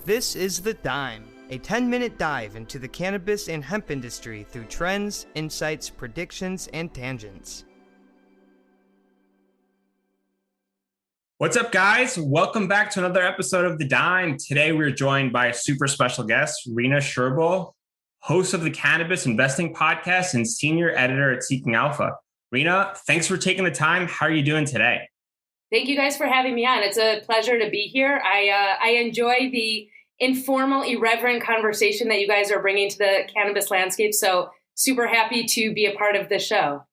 This is The Dime, a 10-minute dive into the cannabis and hemp industry through trends, insights, predictions, and tangents. What's up, guys? Welcome back to another episode of The Dime. Today, we're joined by a super special guest, Rena Sherbill, host of the Cannabis Investing Podcast and senior editor at Seeking Alpha. Rena, thanks for taking the time. How are you doing today? Thank you guys for having me on. It's a pleasure to be here. I enjoy the informal, irreverent conversation that you guys are bringing to the cannabis landscape. So super happy to be a part of the show.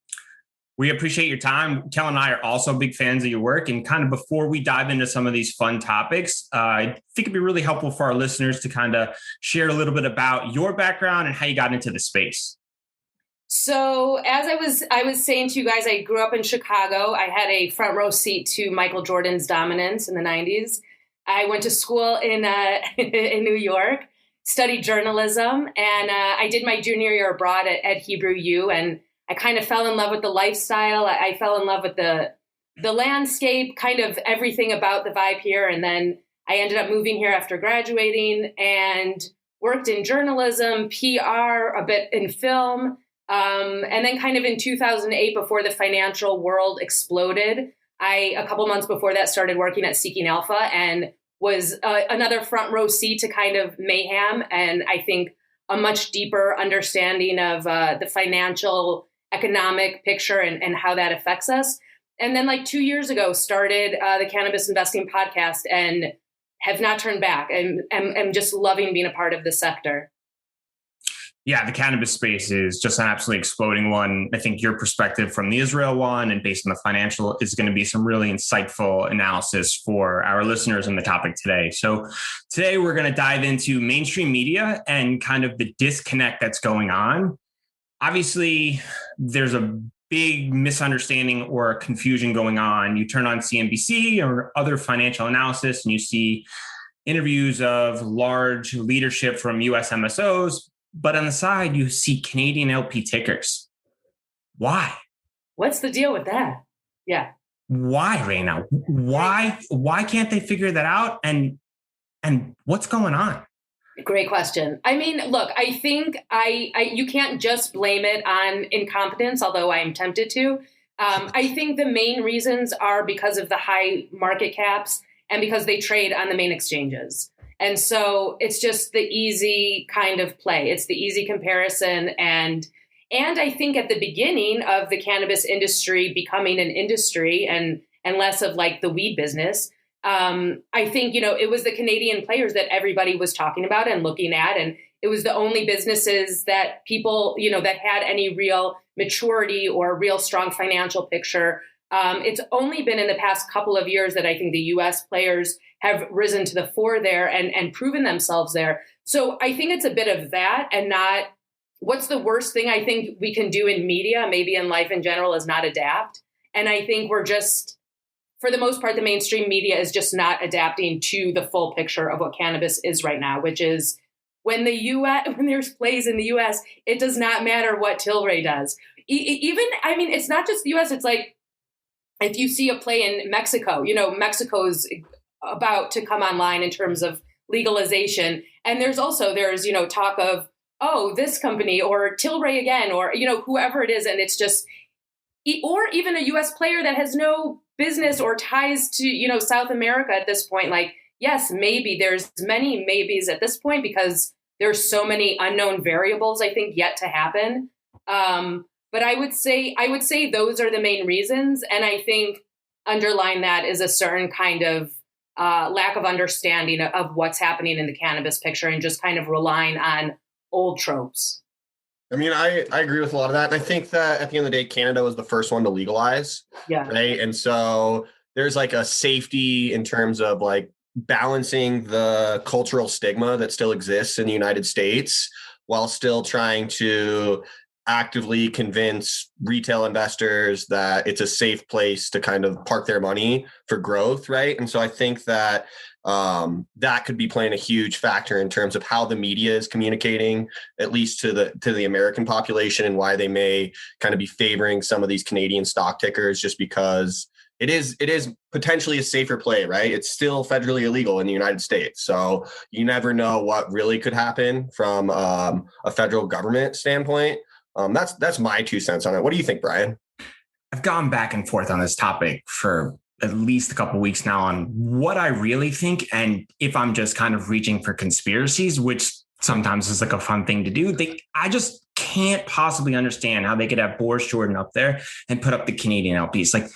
We appreciate your time. Kellan and I are also big fans of your work. And kind of before we dive into some of these fun topics, I think it'd be really helpful for our listeners to kind of share a little bit about your background and how you got into the space. So as I was saying to you guys, I grew up in Chicago. I had a front row seat to Michael Jordan's dominance in the 90s. I went to school in New York, studied journalism, and I did my junior year abroad at Hebrew U, and I kind of fell in love with the lifestyle. I fell in love with the landscape, kind of everything about the vibe here, and then I ended up moving here after graduating and worked in journalism, PR, a bit in film, and then kind of in 2008, before the financial world exploded, a couple months before that, started working at Seeking Alpha and was another front row seat to kind of mayhem. And I think a much deeper understanding of the financial economic picture and how that affects us. And then like 2 years ago, started the Cannabis Investing Podcast and have not turned back. And I'm just loving being a part of the sector. Yeah, the cannabis space is just an absolutely exploding one. I think your perspective from the Israel one and based on the financial is going to be some really insightful analysis for our listeners on the topic today. So today we're going to dive into mainstream media and kind of the disconnect that's going on. Obviously, there's a big misunderstanding or confusion going on. You turn on CNBC or other financial analysis and you see interviews of large leadership from US MSOs. But on the side, you see Canadian LP tickers. Why? What's the deal with that? Yeah. Why, Rena? Why can't they figure that out? And what's going on? Great question. I mean, look, I think you can't just blame it on incompetence, although I'm tempted to. I think the main reasons are because of the high market caps and because they trade on the main exchanges. And so it's just the easy kind of play. It's the easy comparison. And I think at the beginning of the cannabis industry becoming an industry and less of like the weed business, I think, it was the Canadian players that everybody was talking about and looking at. And it was the only businesses that people, that had any real maturity or real strong financial picture. It's only been in the past couple of years that I think the US players have risen to the fore there and proven themselves there. So I think it's a bit of that and not what's the worst thing I think we can do in media, maybe in life in general, is not adapt. And I think we're just, for the most part, the mainstream media is just not adapting to the full picture of what cannabis is right now, which is when there's plays in the US, it does not matter what Tilray does. It's not just the US, it's like, if you see a play in Mexico, Mexico's about to come online in terms of legalization. And there's talk of, this company or Tilray again, or, whoever it is. And it's just, or even a US player that has no business or ties to, South America at this point. Like, yes, maybe there's many maybes at this point because there's so many unknown variables, I think, yet to happen. But I would say those are the main reasons. And I think underlying that is a certain kind of lack of understanding of what's happening in the cannabis picture and just kind of relying on old tropes. I mean, I agree with a lot of that. And I think that at the end of the day, Canada was the first one to legalize. Yeah. Right. And so there's like a safety in terms of like balancing the cultural stigma that still exists in the United States while still trying to actively convince retail investors that it's a safe place to kind of park their money for growth, right? And so I think that that could be playing a huge factor in terms of how the media is communicating, at least to the American population, and why they may kind of be favoring some of these Canadian stock tickers just because it is potentially a safer play, right? It's still federally illegal in the United States. So you never know what really could happen from a federal government standpoint. That's my 2 cents on it. What do you think, Bryan? I've gone back and forth on this topic for at least a couple of weeks now on what I really think. And if I'm just kind of reaching for conspiracies, which sometimes is like a fun thing to do, I just can't possibly understand how they could have Boris Jordan up there and put up the Canadian LPs. Like,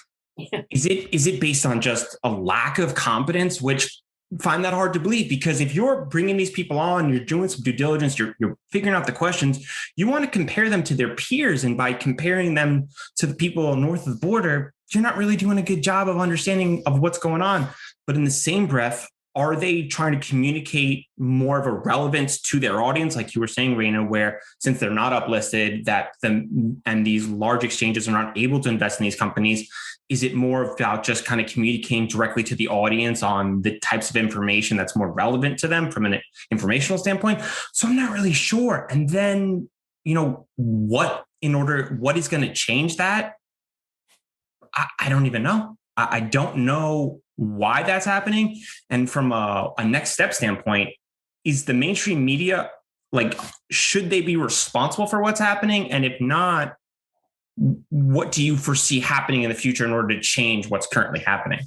is it based on just a lack of competence, which I find that hard to believe, because if you're bringing these people on, you're doing some due diligence, you're figuring out the questions, you want to compare them to their peers. And by comparing them to the people north of the border, you're not really doing a good job of understanding of what's going on. But in the same breath, are they trying to communicate more of a relevance to their audience? Like you were saying, Rena, where since they're not uplisted, and these large exchanges are not able to invest in these companies, is it more about just kind of communicating directly to the audience on the types of information that's more relevant to them from an informational standpoint? So I'm not really sure. And then, what is going to change that? I don't even know. I don't know why that's happening. And from a next step standpoint, is the mainstream media, like, should they be responsible for what's happening? And if not, what do you foresee happening in the future in order to change what's currently happening?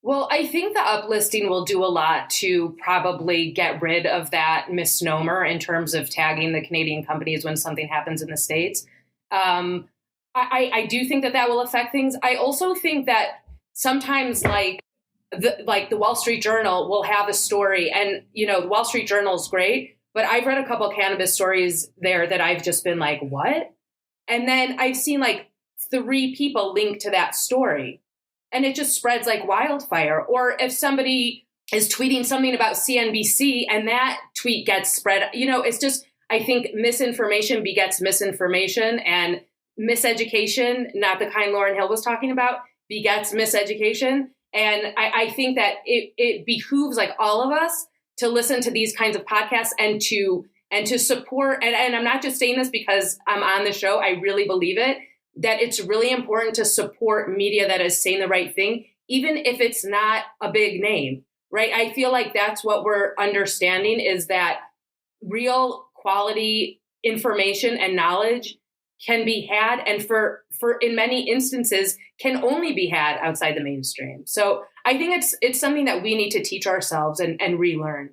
Well, I think the uplisting will do a lot to probably get rid of that misnomer in terms of tagging the Canadian companies when something happens in the States. I do think that will affect things. I also think that sometimes the Wall Street Journal will have a story, and the Wall Street Journal is great, but I've read a couple of cannabis stories there that I've just been like, what? And then I've seen 3 people linked to that story, and it just spreads like wildfire. Or if somebody is tweeting something about CNBC and that tweet gets spread, it's just, I think misinformation begets misinformation, and miseducation, not the kind Lauryn Hill was talking about, begets miseducation. And I think that it behooves all of us to listen to these kinds of podcasts and to support. And I'm not just saying this because I'm on the show. I really believe it, that it's really important to support media that is saying the right thing, even if it's not a big name, right? I feel like that's what we're understanding, is that real quality information and knowledge can be had, and for in many instances can only be had outside the mainstream. So I think it's something that we need to teach ourselves and relearn.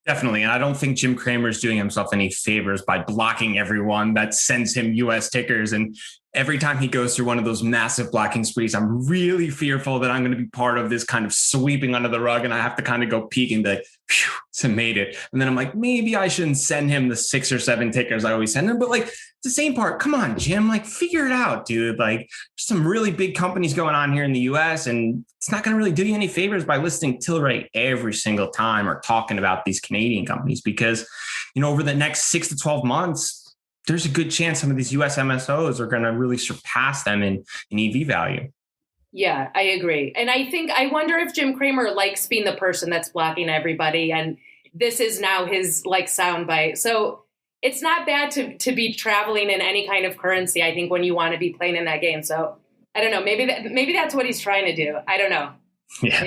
Definitely. And I don't think Jim Cramer's doing himself any favors by blocking everyone that sends him US tickers. And every time he goes through one of those massive blocking sprees, I'm really fearful that I'm going to be part of this kind of sweeping under the rug, and I have to kind of go peek and be like, phew, it's made it. And then I'm like, maybe I shouldn't send him the 6 or 7 tickers I always send him. But the same part, come on, Jim, figure it out, dude. There's some really big companies going on here in the US, and it's not going to really do you any favors by listing Tilray every single time or talking about these Canadian companies, because, over the next 6 to 12 months, there's a good chance some of these US MSOs are going to really surpass them in EV value. Yeah, I agree. And I wonder if Jim Cramer likes being the person that's blocking everybody, and this is now his soundbite. So it's not bad to be traveling in any kind of currency, I think, when you want to be playing in that game. So I don't know, maybe that's what he's trying to do. I don't know. Yeah.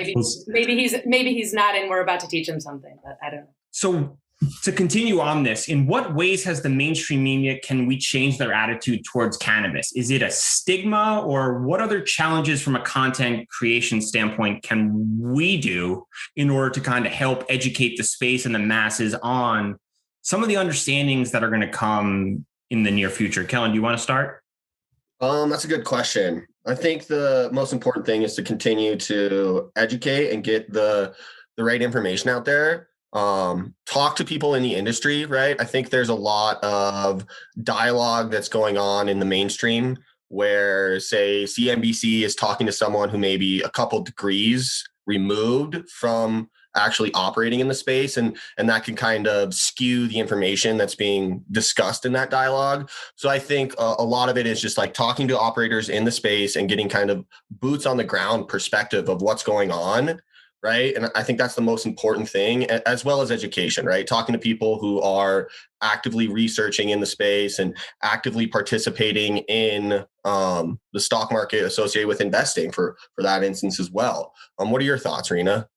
Maybe he's not, and we're about to teach him something, but I don't know. So to continue on this, in what ways has the mainstream media, can we change their attitude towards cannabis? Is it a stigma, or what other challenges from a content creation standpoint can we do in order to kind of help educate the space and the masses on some of the understandings that are going to come in the near future? Kellan, do you want to start? That's a good question. I think the most important thing is to continue to educate and get the right information out there. Talk to people in the industry, right? I think there's a lot of dialogue that's going on in the mainstream where, say, CNBC is talking to someone who may be a couple degrees removed from actually operating in the space, and that can kind of skew the information that's being discussed in that dialogue. So I think a lot of it is just talking to operators in the space and getting kind of boots on the ground perspective of what's going on, right? And I think that's the most important thing, as well as education, right? Talking to people who are actively researching in the space and actively participating in the stock market associated with investing for that instance as well. What are your thoughts, Rena?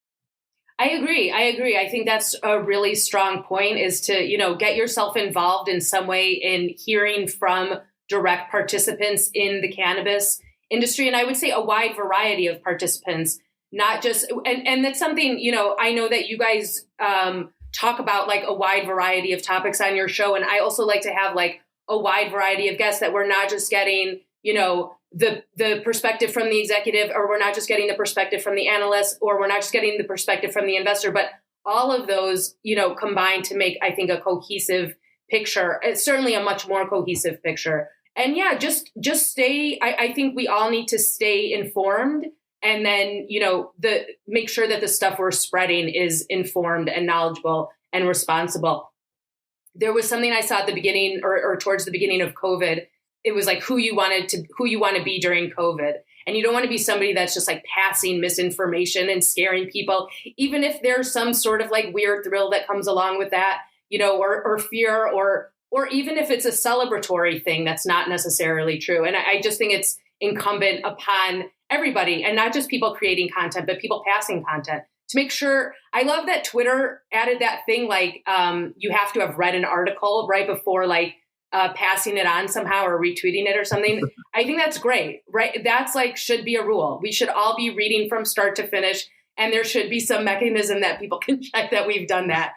I agree. I think that's a really strong point, is to, get yourself involved in some way in hearing from direct participants in the cannabis industry. And I would say a wide variety of participants, not just, and that's something, I know that you guys talk about like a wide variety of topics on your show. And I also like to have like a wide variety of guests, that we're not just getting, the perspective from the executive, or we're not just getting the perspective from the analyst, or we're not just getting the perspective from the investor, but all of those, combined to make, I think, a cohesive picture. It's certainly a much more cohesive picture. And yeah, just stay. I think we all need to stay informed, and then, make sure that the stuff we're spreading is informed and knowledgeable and responsible. There was something I saw at the beginning or towards the beginning of COVID. It was like who you want to be during COVID. And you don't want to be somebody that's just like passing misinformation and scaring people, even if there's some sort of like weird thrill that comes along with that, or fear, or even if it's a celebratory thing that's not necessarily true. And I just think it's incumbent upon everybody, and not just people creating content, but people passing content, to make sure. I love that Twitter added that thing, like you have to have read an article right before like passing it on somehow or retweeting it or something. I think that's great, right? That's like, should be a rule. We should all be reading from start to finish, and there should be some mechanism that people can check that we've done that.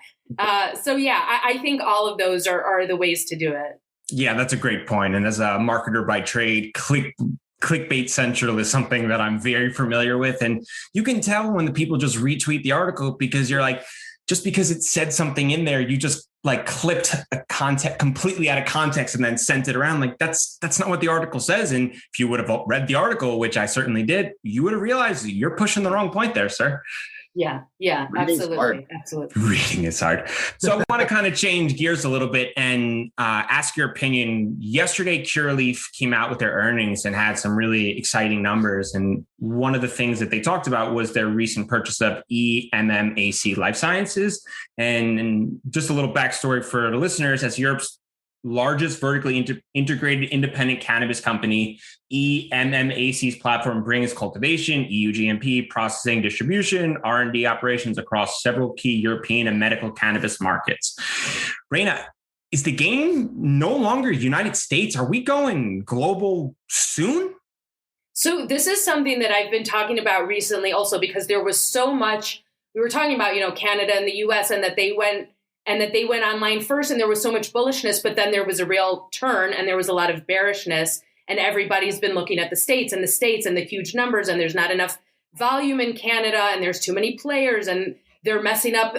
So yeah, I think all of those are the ways to do it. Yeah, that's a great point. And as a marketer by trade, clickbait central is something that I'm very familiar with. And you can tell when the people just retweet the article, because you're like, just because it said something in there, you just like clipped a content completely out of context and then sent it around. Like that's not what the article says. And if you would have read the article, which I certainly did, you would have realized you're pushing the wrong point there, sir. Yeah, absolutely. Reading is hard. So I want to kind of change gears a little bit and ask your opinion. Yesterday, Curaleaf came out with their earnings and had some really exciting numbers. And one of the things that they talked about was their recent purchase of EMMAC Life Sciences. And just a little backstory for the listeners: as Europe's largest vertically integrated independent cannabis company, EMMAC's platform brings cultivation, EU GMP, processing, distribution, R&D operations across several key European and medical cannabis markets. Rena, is the game no longer United States? Are we going global soon? So this is something that I've been talking about recently also, because there was so much, we were talking about, Canada and the US, and that they went online first, and there was so much bullishness, but then there was a real turn and there was a lot of bearishness, and everybody's been looking at the States and the huge numbers, and there's not enough volume in Canada, and there's too many players, and they're messing up,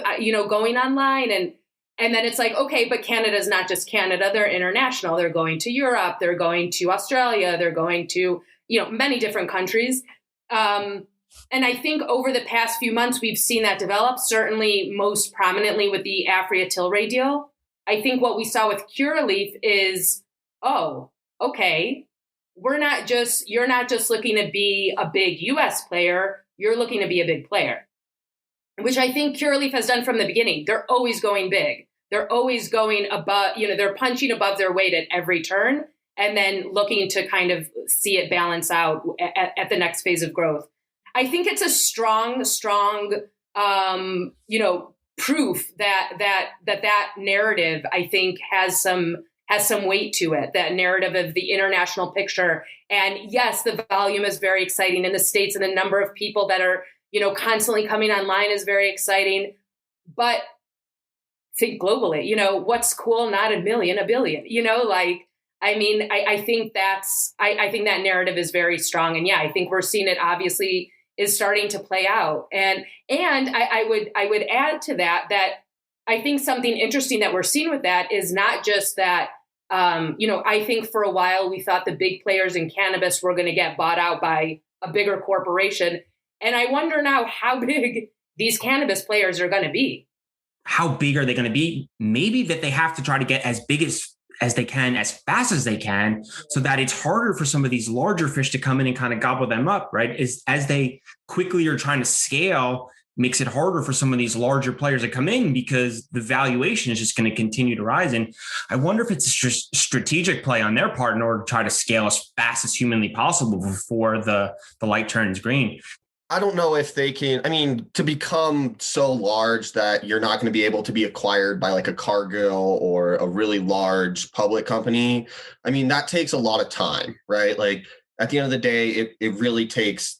going online. And then it's like, okay, but Canada's not just Canada, they're international. They're going to Europe, they're going to Australia, they're going to, many different countries. And I think over the past few months, we've seen that develop, certainly most prominently with the Aphria-Tilray deal. I think what we saw with Curaleaf is, oh, okay, you're not just looking to be a big US player, you're looking to be a big player, which I think Curaleaf has done from the beginning. They're always going big. They're always going above, they're punching above their weight at every turn, and then looking to kind of see it balance out at the next phase of growth. I think it's a strong, proof that narrative, I think, has some weight to it. That narrative of the international picture, and yes, the volume is very exciting in the States, and the number of people that are constantly coming online is very exciting. But think globally, what's cool? Not a million, a billion. I think I think that narrative is very strong, and yeah, I think we're seeing it obviously is starting to play out. And I would add to that I think something interesting that we're seeing with that is not just that, I think for a while we thought the big players in cannabis were going to get bought out by a bigger corporation. And I wonder now how big these cannabis players are going to be. How big are they going to be? Maybe that they have to try to get as big as they can, as fast as they can, so that it's harder for some of these larger fish to come in and kind of gobble them up, right? As they quickly are trying to scale, makes it harder for some of these larger players to come in because the valuation is just going to continue to rise. And I wonder if it's a strategic play on their part in order to try to scale as fast as humanly possible before the light turns green. I don't know if they can, to become so large that you're not going to be able to be acquired by like a Cargill or a really large public company. That takes a lot of time, right? Like at the end of the day, it really takes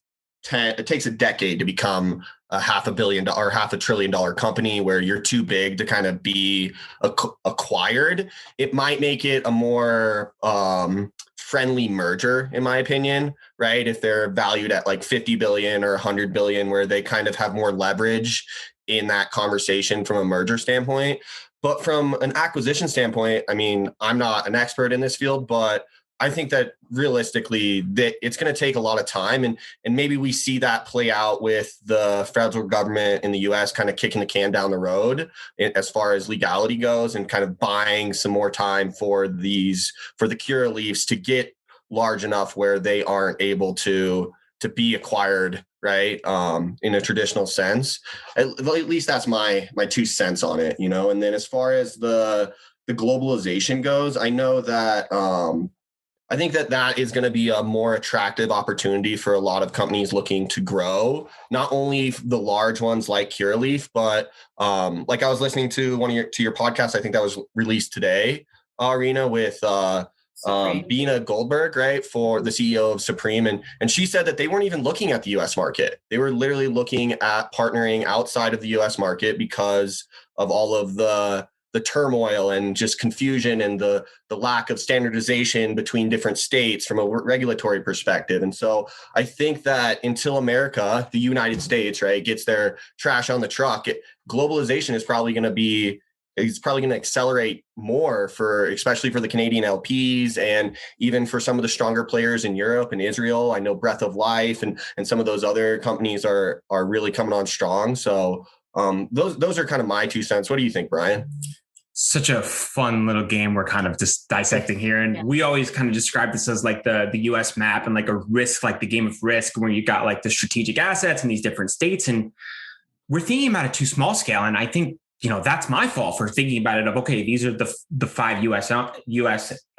it takes a decade to become a $500 million or $500 billion company where you're too big to kind of be acquired. It might make it a more friendly merger, in my opinion, right? If they're valued at like 50 billion or 100 billion, where they kind of have more leverage in that conversation from a merger standpoint. But from an acquisition standpoint, I'm not an expert in this field, but I think that realistically that it's going to take a lot of time, and maybe we see that play out with the federal government in the US kind of kicking the can down the road as far as legality goes and kind of buying some more time for the Curaleafs to get large enough where they aren't able to be acquired, right? In a traditional sense. At least that's my 2 cents on it, And then as far as the globalization goes, I know that I think that is going to be a more attractive opportunity for a lot of companies looking to grow, not only the large ones like Curaleaf, but like I was listening to your podcast, I think that was released today, Rena, with Bina Goldberg, right, for the CEO of Supreme. And she said that they weren't even looking at the US market. They were literally looking at partnering outside of the US market because of all of the turmoil and just confusion and the lack of standardization between different states from a regulatory perspective. And so I think that until America, the United States, right, gets their trash on the truck, globalization is probably going to accelerate more especially for the Canadian LPs and even for some of the stronger players in Europe and Israel. I know Breath of Life and some of those other companies are really coming on strong. So those are kind of my 2 cents. What do you think, Bryan? Such a fun little game we're kind of just dissecting here. And we always kind of describe this as like the US map and like a risk, like the game of Risk, where you got like the strategic assets in these different states. And we're thinking about it too small scale. And I think, that's my fault for thinking about it of, okay, these are the 5 US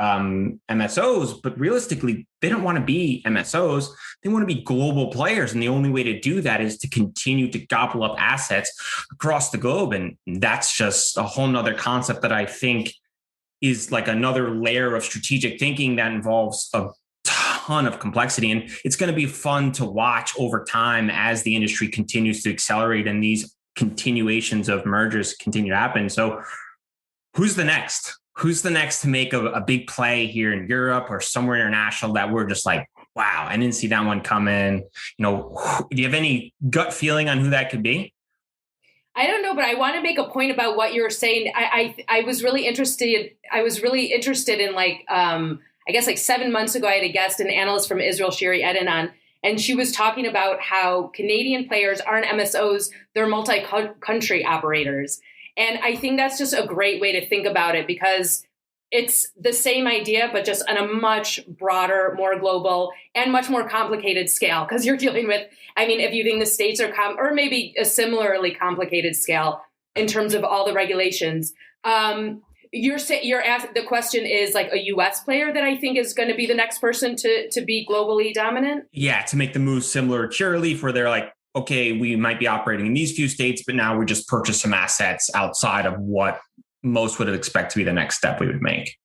MSOs, but realistically, they don't want to be MSOs. They want to be global players. And the only way to do that is to continue to gobble up assets across the globe. And that's just a whole nother concept that I think is like another layer of strategic thinking that involves a ton of complexity. And it's going to be fun to watch over time as the industry continues to accelerate and these continuations of mergers continue to happen. So who's the next? Who's the next to make a big play here in Europe or somewhere international that we're just like, wow, I didn't see that one coming? Do you have any gut feeling on who that could be? I don't know, but I want to make a point about what you're saying. I was really interested. I was really interested in I guess like 7 months ago, I had a guest, an analyst from Israel, Sherry Eden, on. And she was talking about how Canadian players aren't MSOs, they're multi-country operators. And I think that's just a great way to think about it because it's the same idea, but just on a much broader, more global, and much more complicated scale. Because you're dealing with, if you think the states are, or maybe a similarly complicated scale in terms of all the regulations. You're asked, the question is like a US player that I think is going to be the next person to be globally dominant. Yeah, to make the move similar to Curaleaf, where they're like, okay, we might be operating in these few states, but now we just purchase some assets outside of what most would expect to be the next step we would make.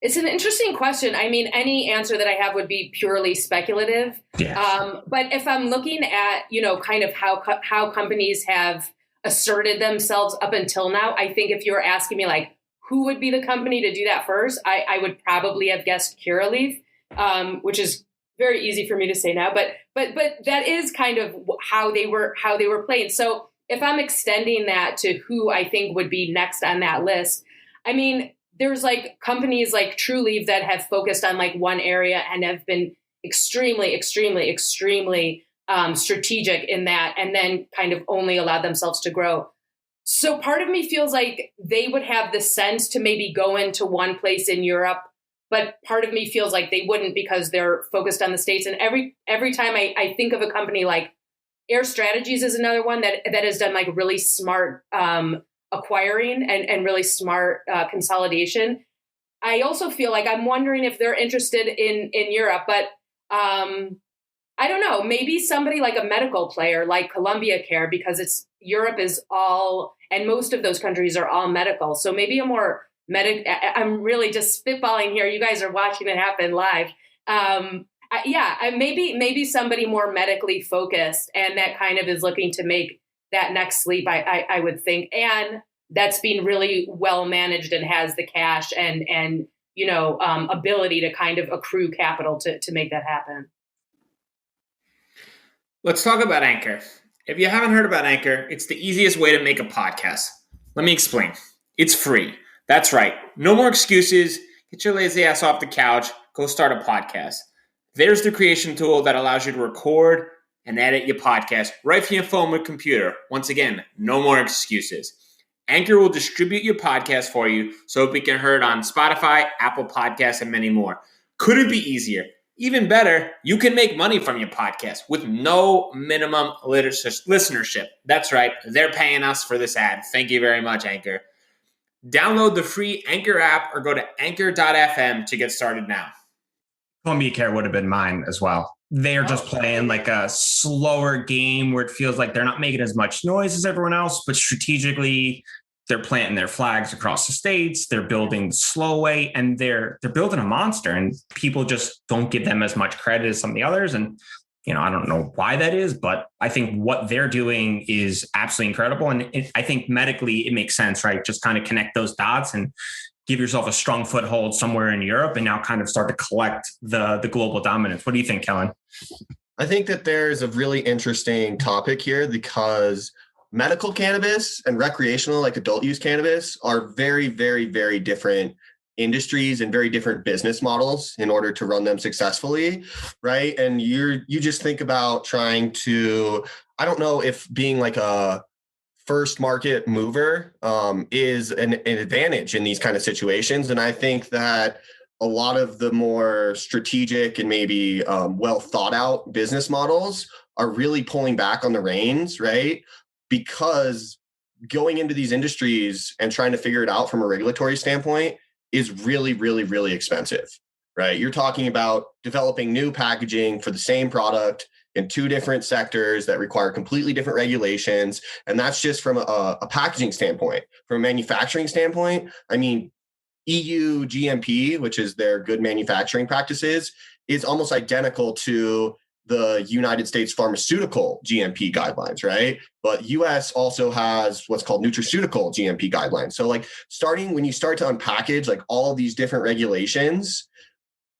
It's an interesting question. Any answer that I have would be purely speculative. Yeah. But if I'm looking at, kind of how companies have asserted themselves up until now, I think if you were asking me like, who would be the company to do that first? I would probably have guessed Curaleaf, which is very easy for me to say now. But that is kind of how they were playing. So if I'm extending that to who I think would be next on that list, there's like companies like Trulieve that have focused on like one area and have been extremely, extremely, extremely strategic in that, and then kind of only allowed themselves to grow. So part of me feels like they would have the sense to maybe go into one place in Europe, but part of me feels like they wouldn't because they're focused on the States. And every time I think of a company like Air Strategies is another one that has done like really smart acquiring and really smart consolidation. I also feel like I'm wondering if they're interested in Europe, but I don't know, maybe somebody like a medical player like Columbia Care, because Europe is all, and most of those countries are all medical. So maybe a more I'm really just spitballing here. You guys are watching it happen live. Maybe somebody more medically focused and that kind of is looking to make that next leap, I would think. And that's being really well managed and has the cash and ability to kind of accrue capital to make that happen. Let's talk about Anchor. If you haven't heard about Anchor, it's the easiest way to make a podcast. Let me explain. It's free. That's right. No more excuses. Get your lazy ass off the couch. Go start a podcast. There's the creation tool that allows you to record and edit your podcast right from your phone or computer. Once again, no more excuses. Anchor will distribute your podcast for you so it can be heard on Spotify, Apple Podcasts, and many more. Could it be easier? Even better, you can make money from your podcast with no minimum listenership. That's right. They're paying us for this ad. Thank you very much, Anchor. Download the free Anchor app or go to anchor.fm to get started now. Columbia Care would have been mine as well. They're just playing like a slower game where it feels like they're not making as much noise as everyone else, but strategically they're planting their flags across the states. They're building the slow way and they're building a monster, and people just don't give them as much credit as some of the others. And, I don't know why that is, but I think what they're doing is absolutely incredible. And I think medically it makes sense, right? Just kind of connect those dots and give yourself a strong foothold somewhere in Europe and now kind of start to collect the global dominance. What do you think, Kellan? I think that there's a really interesting topic here because medical cannabis and recreational, like adult use cannabis, are very, very, very different industries and very different business models in order to run them successfully, right? And you just think about trying to, I don't know if being like a first market mover is an advantage in these kind of situations. And I think that a lot of the more strategic and maybe well thought out business models are really pulling back on the reins, right? Because going into these industries and trying to figure it out from a regulatory standpoint is really, really, really expensive, right? You're talking about developing new packaging for the same product in two different sectors that require completely different regulations. And that's just from a packaging standpoint. From a manufacturing standpoint, I mean, EU GMP, which is their good manufacturing practices, is almost identical to the United States pharmaceutical GMP guidelines, right? But US also has what's called nutraceutical GMP guidelines. So like when you start to unpackage like all these different regulations,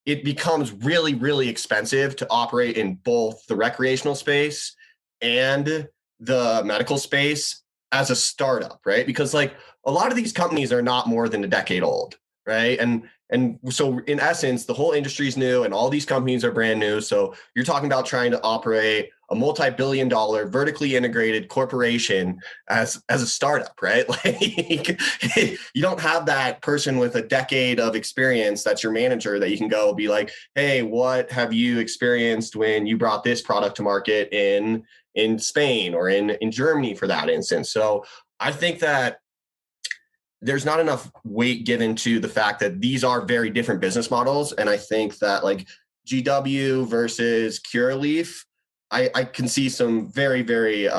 it becomes really, really expensive to operate in both the recreational space and the medical space as a startup, right? Because like a lot of these companies are not more than a decade old, right? And so in essence, the whole industry is new and all these companies are brand new. So you're talking about trying to operate a multi-billion-dollar vertically integrated corporation as a startup, right? Like you don't have that person with a decade of experience that's your manager that you can go be like, hey, what have you experienced when you brought this product to market in Spain or in Germany for that instance? So I think that there's not enough weight given to the fact that these are very different business models. And I think that like GW versus Curaleaf, I can see some very, very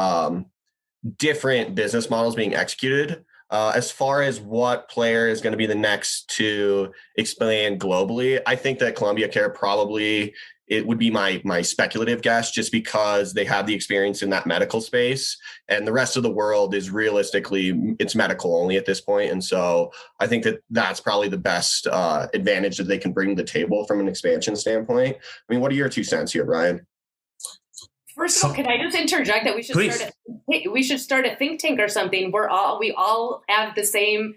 different business models being executed. As far as what player is going to be the next to expand globally, I think that Columbia Care probably, it would be my speculative guess, just because they have the experience in that medical space, and the rest of the world is realistically, it's medical only at this point. And so I think that that's probably the best advantage that they can bring to the table from an expansion standpoint. I mean, what are your 2 cents here, Bryan? First of all, can I just interject that we should start a think tank or something where we all have the same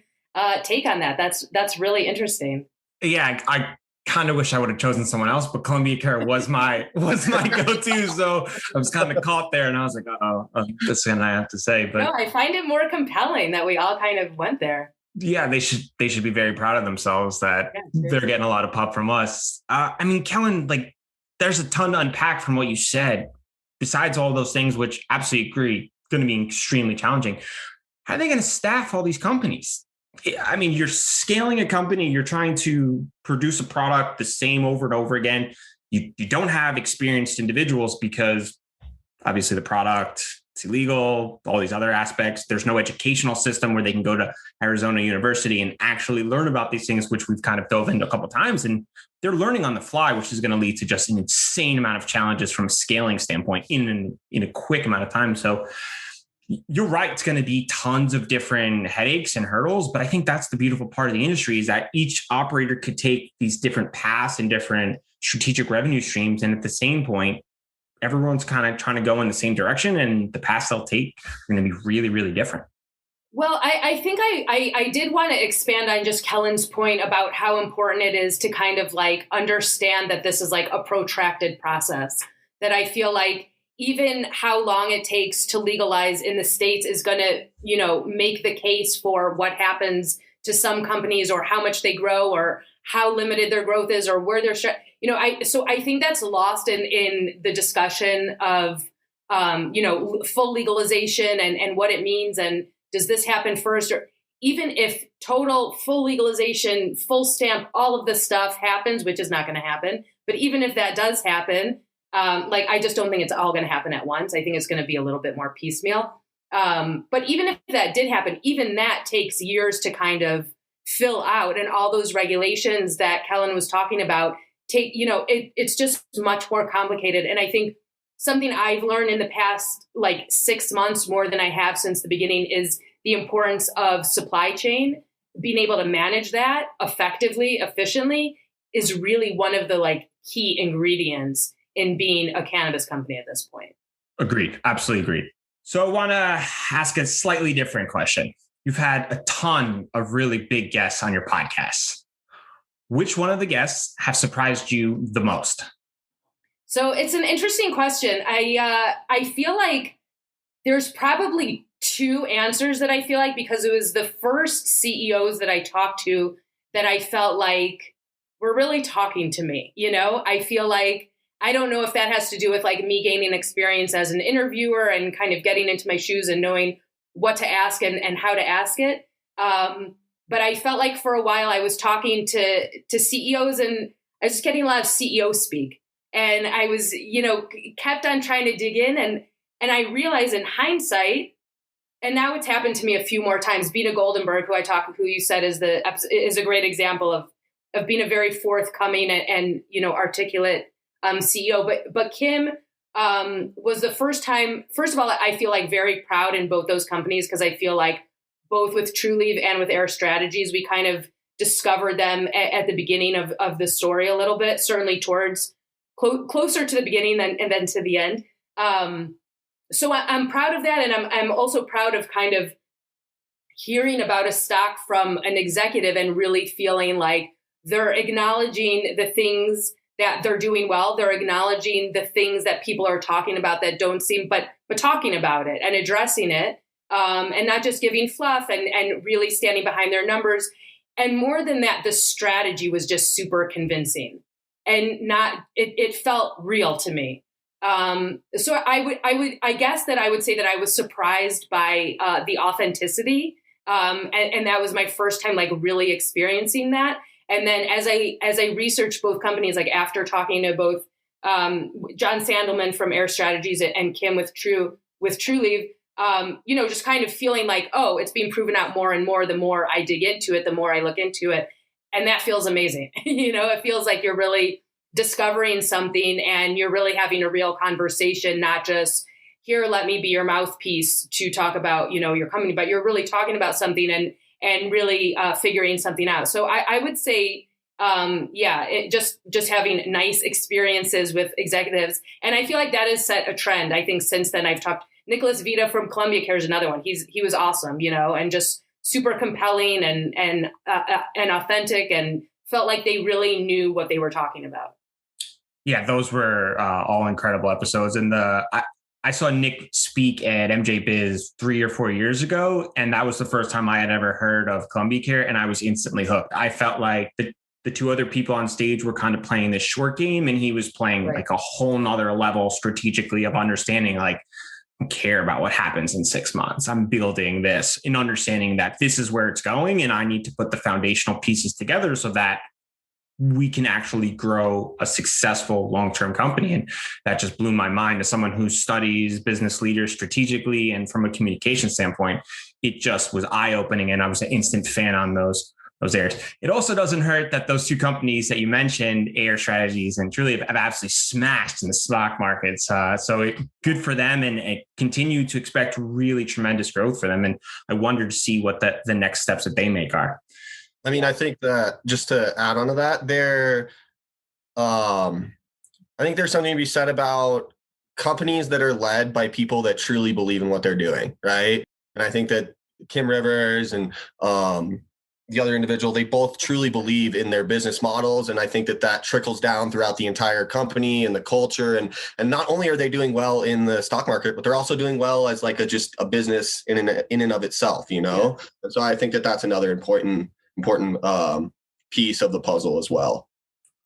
take on that. That's really interesting. Yeah, I kind of wish I would have chosen someone else, but Columbia Care was my go-to. So I was kind of caught there, and I was like, this is what I have to say. But no, I find it more compelling that we all kind of went there. Yeah, they should be very proud of themselves that they're getting a lot of pop from us. I mean, Kellan, like, there's a ton to unpack from what you said. besides all those things, which absolutely agree, going to be extremely challenging, how are they going to staff all these companies? I mean, you're scaling a company, you're trying to produce a product the same over and over again. You don't have experienced individuals because obviously the product, it's illegal, all these other aspects. There's no educational system where they can go to Arizona University and actually learn about these things, which we've kind of dove into a couple of times. And they're learning on the fly, which is going to lead to just an insane amount of challenges from a scaling standpoint in a quick amount of time. So you're right. It's going to be tons of different headaches and hurdles, but I think that's the beautiful part of the industry is that each operator could take these different paths and different strategic revenue streams. And at the same point, everyone's kind of trying to go in the same direction, and the paths they'll take are going to be really, really different. Well, I think I did want to expand on just Kellan's point about how important it is to kind of like understand that this is like a protracted process, that I feel like even how long it takes to legalize in the States is going to, you know, make the case for what happens to some companies or how much they grow or how limited their growth is or where they're, you know, so I think that's lost in the discussion of, you know, full legalization and what it means. And does this happen first? Or even if total full legalization, full stamp, all of this stuff happens, which is not going to happen. But even if that does happen, like, I just don't think it's all going to happen at once. I think it's going to be a little bit more piecemeal. But even if that did happen, even that takes years to kind of fill out. And all those regulations that Kellan was talking about take, you know, it's just much more complicated. And I think something I've learned in the past, like 6 months more than I have since the beginning, is the importance of supply chain. Being able to manage that effectively, efficiently is really one of the like key ingredients in being a cannabis company at this point. Agreed. Absolutely agreed. So I want to ask a slightly different question. You've had a ton of really big guests on your podcast. Which one of the guests have surprised you the most? So it's an interesting question. I feel like there's probably two answers that I feel like, because it was the first CEOs that I talked to that I felt like were really talking to me. You know, I feel like, I don't know if that has to do with like me gaining experience as an interviewer and kind of getting into my shoes and knowing what to ask and how to ask it. But I felt like for a while I was talking to CEOs and I was just getting a lot of CEO speak. And I was, you know, kept on trying to dig in. And I realized in hindsight, and now it's happened to me a few more times, Bina Goldenberg, who you said is a great example of being a very forthcoming and you know, articulate CEO. But Kim was the first time. First of all, I feel like very proud in both those companies, because I feel like both with Trulieve and with Air Strategies, we kind of discovered them at the beginning of the story a little bit, certainly towards closer to the beginning and then to the end. So I'm proud of that. And I'm also proud of kind of hearing about a stock from an executive and really feeling like they're acknowledging the things that they're doing well. They're acknowledging the things that people are talking about that don't seem, but talking about it and addressing it, and not just giving fluff and really standing behind their numbers. And more than that, the strategy was just super convincing and it felt real to me. So I guess that I would say that I was surprised by the authenticity. And that was my first time like really experiencing that. And then as I researched both companies, like after talking to both John Sandelman from Air Strategies and Kim with Trulieve, you know, just kind of feeling like, oh, it's being proven out more and more. The more I dig into it, the more I look into it. And that feels amazing. You know, it feels like you're really discovering something and you're really having a real conversation, not just here, let me be your mouthpiece to talk about, you know, your company, but you're really talking about something and really figuring something out. So I would say, just having nice experiences with executives. And I feel like that has set a trend. I think since then I've talked, Nicholas Vita from Columbia Care is another one. He was awesome, you know, and just super compelling and authentic, and felt like they really knew what they were talking about. Yeah, those were all incredible episodes. And I saw Nick speak at MJ Biz 3 or 4 years ago, and that was the first time I had ever heard of Columbia Care, and I was instantly hooked. I felt like the two other people on stage were kind of playing this short game, and he was playing like a whole nother level strategically of understanding, like, I don't care about what happens in 6 months. I'm building this and understanding that this is where it's going, and I need to put the foundational pieces together so that we can actually grow a successful long-term company. And that just blew my mind as someone who studies business leaders strategically. And from a communication standpoint, it just was eye-opening. And I was an instant fan on those areas. It also doesn't hurt that those two companies that you mentioned, Air Strategies and Truly, have absolutely smashed in the stock markets. Good for them, and continue to expect really tremendous growth for them. And I wonder to see what the next steps that they make are. I mean, I think that, just to add on to that, I think there's something to be said about companies that are led by people that truly believe in what they're doing, right? And I think that Kim Rivers and the other individual, they both truly believe in their business models. And I think that trickles down throughout the entire company and the culture. And not only are they doing well in the stock market, but they're also doing well as like just a business in and of itself, you know? Yeah. And so I think that that's another important piece of the puzzle as well.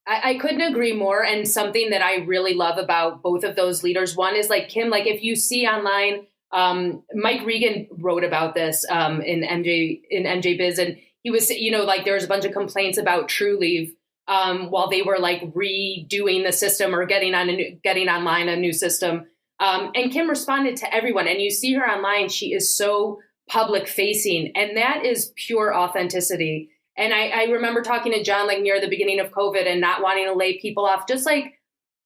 I couldn't agree more. And something that I really love about both of those leaders, one is like Kim, like if you see online, Mike Regan wrote about this in MJ Biz, and he was, like there was a bunch of complaints about Trulieve while they were like redoing the system or getting online a new system. And Kim responded to everyone, and you see her online. She is so public facing, and that is pure authenticity. And I remember talking to John like near the beginning of COVID and not wanting to lay people off, just like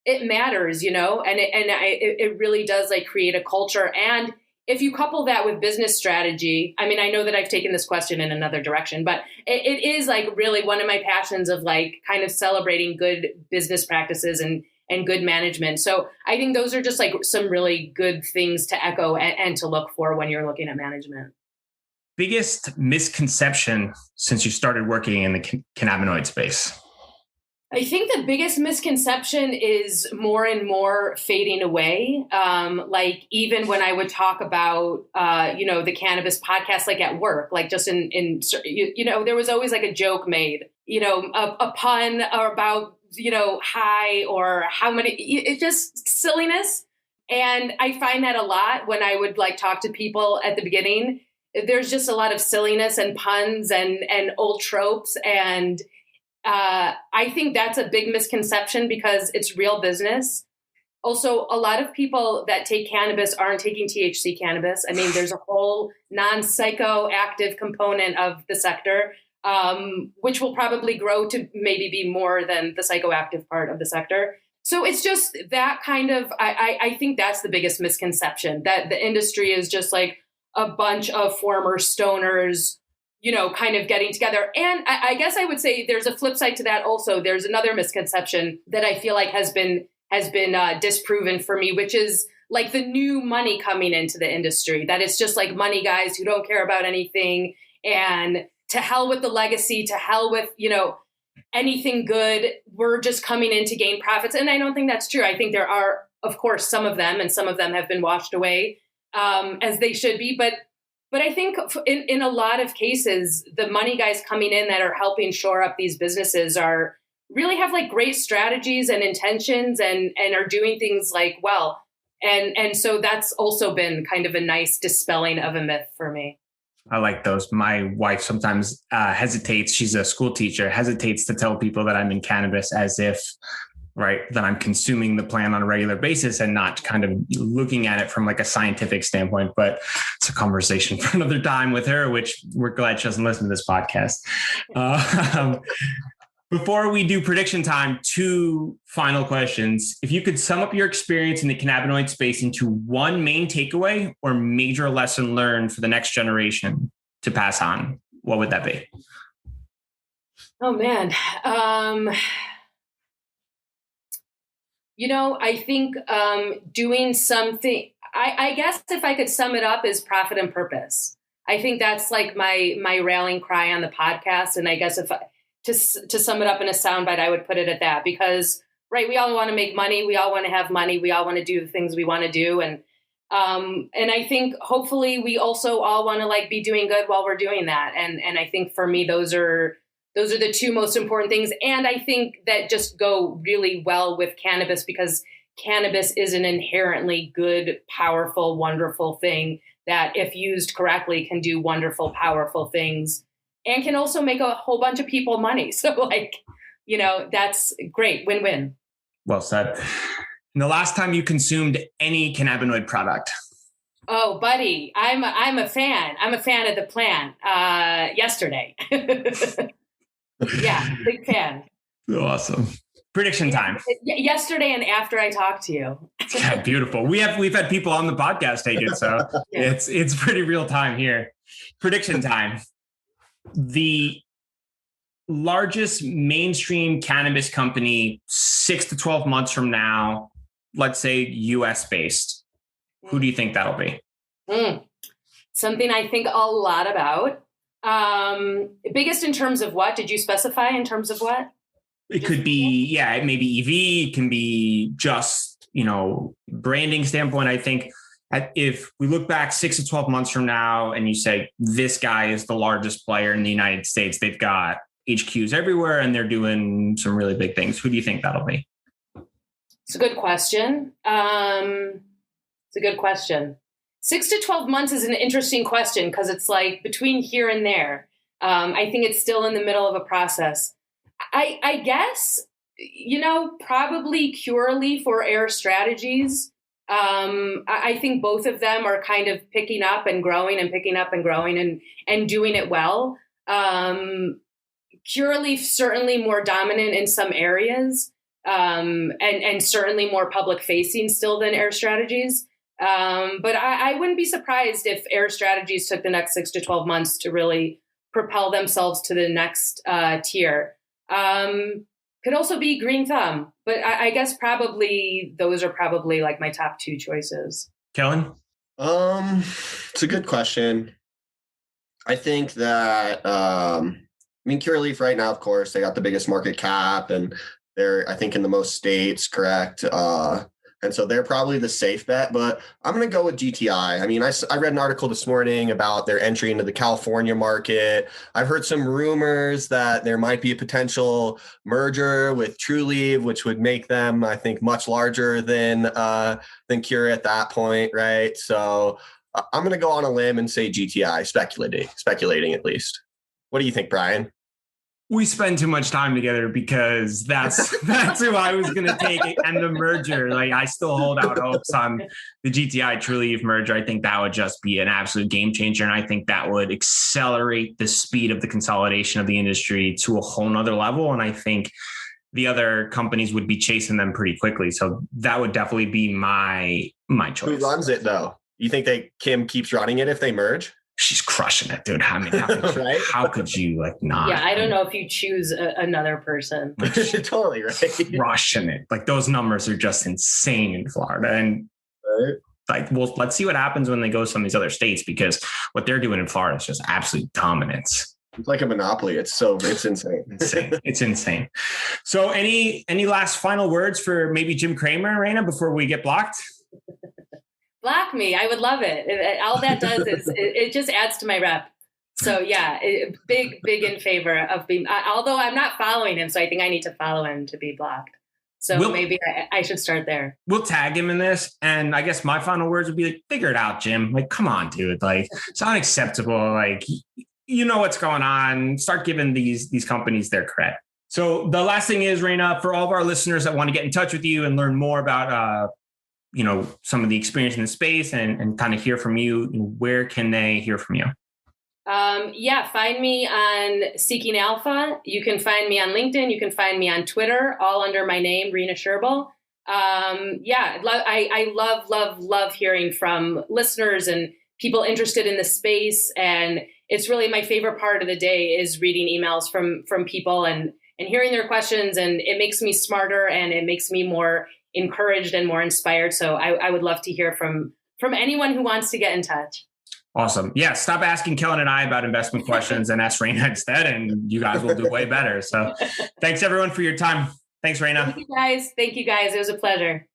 it matters, and it really does like create a culture. And if you couple that with business strategy, I mean, I know that I've taken this question in another direction, but it is like really one of my passions of like kind of celebrating good business practices and good management. So I think those are just like some really good things to echo and to look for when you're looking at management. Biggest misconception since you started working in the cannabinoid space? I think the biggest misconception is more and more fading away. Like even when I would talk about, the cannabis podcast, like at work, like just in there was always like a joke made, a pun or about, high or how many, it's just silliness. And I find that a lot when I would like talk to people at the beginning. There's just a lot of silliness and puns and old tropes. And I think that's a big misconception because it's real business. Also, a lot of people that take cannabis aren't taking THC cannabis. I mean, there's a whole non-psychoactive component of the sector, which will probably grow to maybe be more than the psychoactive part of the sector. So it's just that kind of, I think that's the biggest misconception, that the industry is just like a bunch of former stoners, kind of getting together. And I guess I would say there's a flip side to that also. There's another misconception that I feel like has been disproven for me, which is like the new money coming into the industry, that it's just like money guys who don't care about anything, and to hell with the legacy, to hell with, anything good. We're just coming in to gain profits. And I don't think that's true. I think there are, of course, some of them, and some of them have been washed away as they should be. But I think in a lot of cases, the money guys coming in that are helping shore up these businesses really have like great strategies and intentions and are doing things like well. And so that's also been kind of a nice dispelling of a myth for me. I like those. My wife sometimes hesitates. She's a school teacher, hesitates to tell people that I'm in cannabis as if, right, that I'm consuming the plant on a regular basis and not kind of looking at it from like a scientific standpoint. But it's a conversation for another time with her, which we're glad she doesn't listen to this podcast. Before we do prediction time, 2 final questions. If you could sum up your experience in the cannabinoid space into one main takeaway or major lesson learned for the next generation to pass on, what would that be? Oh, man. I think doing something, I guess if I could sum it up, is profit and purpose. I think that's like my rallying cry on the podcast. And I guess to sum it up in a soundbite, I would put it at that, because, right, we all want to make money. We all want to have money. We all want to do the things we want to do. And I think hopefully we also all want to like be doing good while we're doing that. And I think for me, those are those are the two most important things. And I think that just go really well with cannabis, because cannabis is an inherently good, powerful, wonderful thing that, if used correctly, can do wonderful, powerful things and can also make a whole bunch of people money. So that's great. Win-win. Well said. And the last time you consumed any cannabinoid product? Oh, buddy, I'm a fan. I'm a fan of the plant. Yesterday. Yeah, big fan. Awesome. Prediction time. Yesterday and after I talked to you. Yeah, beautiful. We've had people on the podcast take it, so yeah. It's pretty real time here. Prediction time. The largest mainstream cannabis company 6 to 12 months from now, let's say US based. Who do you think that'll be? Something I think a lot about. Biggest in terms of what? Did you specify in terms of what? It could be, it may be EV. It can be just, branding standpoint. I think if we look back 6 to 12 months from now and you say, this guy is the largest player in the United States, they've got HQs everywhere and they're doing some really big things. Who do you think that'll be? It's a good question. 6 to 12 months is an interesting question because it's like between here and there. I think it's still in the middle of a process. I guess, probably Curaleaf or Air Strategies. I think both of them are kind of picking up and growing and picking up and growing and doing it well. Curaleaf certainly more dominant in some areas, and certainly more public facing still than Air Strategies. But I wouldn't be surprised if Air Strategies took the next 6 to 12 months to really propel themselves to the next tier. Could also be Green Thumb, but I guess probably those are probably like my top two choices. Kellan? It's a good question. I think that, Curaleaf right now, of course, they got the biggest market cap and they're, I think, in the most states, correct? And so they're probably the safe bet, but I'm going to go with GTI. I read an article this morning about their entry into the California market. I've heard some rumors that there might be a potential merger with Trulieve, which would make them, I think, much larger than Cure at that point, right? So I'm going to go on a limb and say GTI, speculating at least. What do you think, Bryan? We spend too much time together because that's who I was going to take and the merger. Like, I still hold out hopes on the GTI Trulieve merger. I think that would just be an absolute game changer. And I think that would accelerate the speed of the consolidation of the industry to a whole nother level. And I think the other companies would be chasing them pretty quickly. So that would definitely be my choice. Who runs it though? You think Kim keeps running it if they merge? She's crushing it, dude. Right? How could you not? Yeah, I don't know if you choose another person. Totally right. Crushing it. Like, those numbers are just insane in Florida. And let's see what happens when they go to some of these other states, because what they're doing in Florida is just absolute dominance. It's like a monopoly. It's insane. It's insane. So any last final words for maybe Jim Cramer, Rena, before we get blocked? Block me. I would love it. All that does is it just adds to my rep. So yeah, big in favor of being, although I'm not following him. So I think I need to follow him to be blocked. So maybe I should start there. We'll tag him in this. And I guess my final words would be like, figure it out, Jim. Like, come on, dude. Like, it's unacceptable. Like, you know what's going on. Start giving these companies their credit. So the last thing is, Rena, for all of our listeners that want to get in touch with you and learn more about, some of the experience in the space and kind of hear from you, where can they hear from you? Find me on Seeking Alpha. You can find me on LinkedIn. You can find me on Twitter, all under my name, Rena Sherbill. I love hearing from listeners and people interested in the space. And it's really my favorite part of the day is reading emails from people and hearing their questions. And it makes me smarter and it makes me more encouraged and more inspired. So I would love to hear from anyone who wants to get in touch. Awesome. Yeah. Stop asking Kellan and I about investment questions and ask Rena instead, and you guys will do way better. So thanks everyone for your time. Thanks, Rena. Thank you guys. It was a pleasure.